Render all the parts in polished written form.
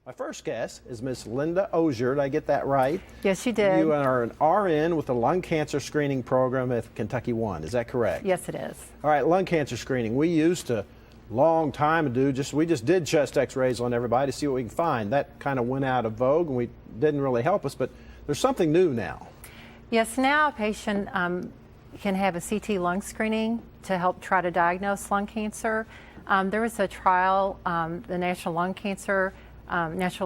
My first guest is Miss Linda Ozier. Did I get that right? Yes, you did. You are an RN with the lung cancer screening program at Kentucky One. Is that correct? Yes, it is. All right, lung cancer screening. We used to, long time ago, we just did chest x-rays on everybody to see what we can find. That kind of went out of vogue and we didn't really help us, but there's something new now. Yes, now a patient can have a CT lung screening to help try to diagnose lung cancer. There was a trial, the National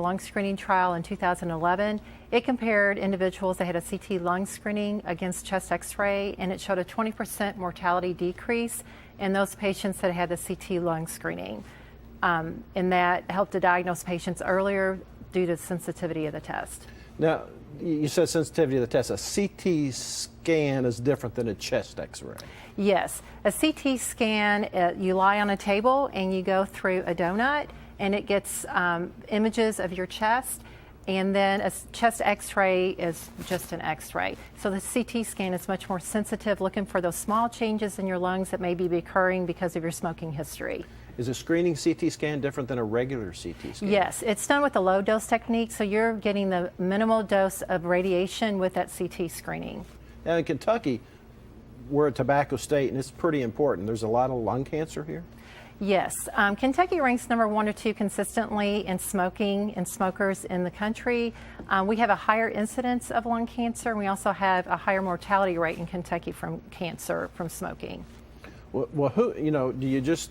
Lung Screening Trial in 2011. It compared individuals that had a CT lung screening against chest x-ray, and it showed a 20% mortality decrease in those patients that had the CT lung screening. And that helped to diagnose patients earlier due to sensitivity of the test. Now, you said sensitivity of the test. A CT scan is different than a chest x-ray. Yes. A CT scan, you lie on a table and you go through a donut, and it gets images of your chest, and then a chest x-ray is just an x-ray. So the CT scan is much more sensitive, looking for those small changes in your lungs that may be occurring because of your smoking history. Is a screening CT scan different than a regular CT scan? Yes, it's done with a low dose technique, so you're getting the minimal dose of radiation with that CT screening. Now in Kentucky, we're a tobacco state, and it's pretty important. There's a lot of lung cancer here? Yes. Kentucky ranks number 1 or 2 consistently in smoking and smokers in the country. We have a higher incidence of lung cancer, and we also have a higher mortality rate in Kentucky from cancer from smoking. Well, do you just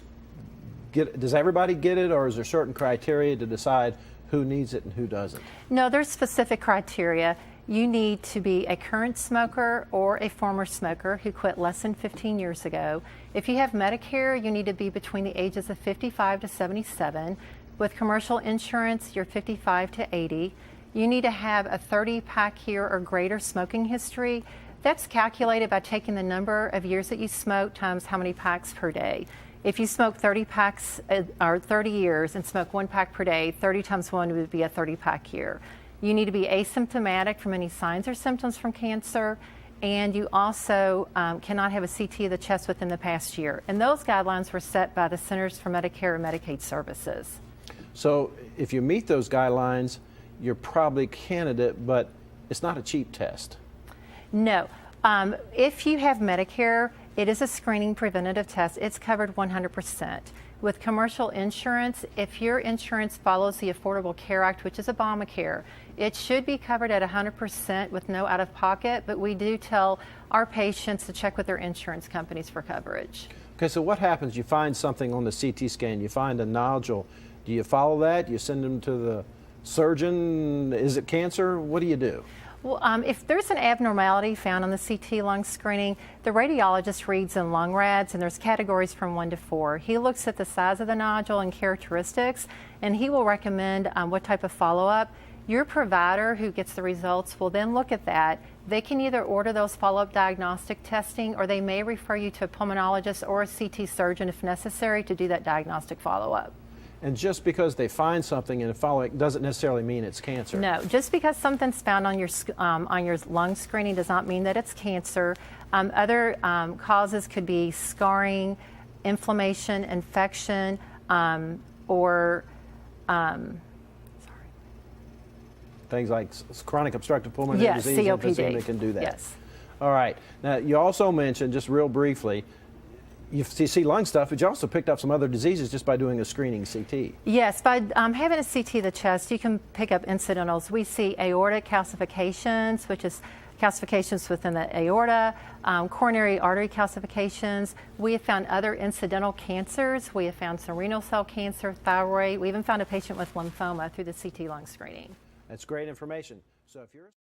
does everybody get it, or is there certain criteria to decide who needs it and who doesn't? No, there's specific criteria. You need to be a current smoker or a former smoker who quit less than 15 years ago. If you have Medicare, you need to be between the ages of 55 to 77. With commercial insurance, you're 55 to 80. You need to have a 30-pack year or greater smoking history. That's calculated by taking the number of years that you smoke times how many packs per day. If you smoke 30 packs or 30 years and smoke 1 pack per day, 30 times 1 would be a 30-pack year. You need to be asymptomatic from any signs or symptoms from cancer, and you also cannot have a CT of the chest within the past year. And those guidelines were set by the Centers for Medicare and Medicaid Services. So if you meet those guidelines, you're probably a candidate, but it's not a cheap test. No. If you have Medicare, it is a screening preventative test. It's covered 100%. With commercial insurance, if your insurance follows the Affordable Care Act, which is Obamacare, it should be covered at 100% with no out-of-pocket, but we do tell our patients to check with their insurance companies for coverage. Okay, so what happens? You find something on the CT scan, you find a nodule. Do you follow that? You send them to the surgeon? Is it cancer? What do you do? Well, if there's an abnormality found on the CT lung screening, the radiologist reads in lung rads, and there's categories from 1 to 4. He looks at the size of the nodule and characteristics, and he will recommend what type of follow-up. Your provider who gets the results will then look at that. They can either order those follow-up diagnostic testing, or they may refer you to a pulmonologist or a CT surgeon if necessary to do that diagnostic follow-up. And just because they find something and follow it doesn't necessarily mean it's cancer. No, just because something's found on your lung screening does not mean that it's cancer. Other causes could be scarring, inflammation, infection, things like chronic obstructive pulmonary disease, COPD. Emphysema can do that. Yes. All right. Now, you also mentioned, just real briefly, you see lung stuff, but you also picked up some other diseases just by doing a screening CT. Yes, by having a CT of the chest, you can pick up incidentals. We see aortic calcifications, which is calcifications within the aorta, coronary artery calcifications. We have found other incidental cancers. We have found some renal cell cancer, thyroid. We even found a patient with lymphoma through the CT lung screening. That's great information. So if you're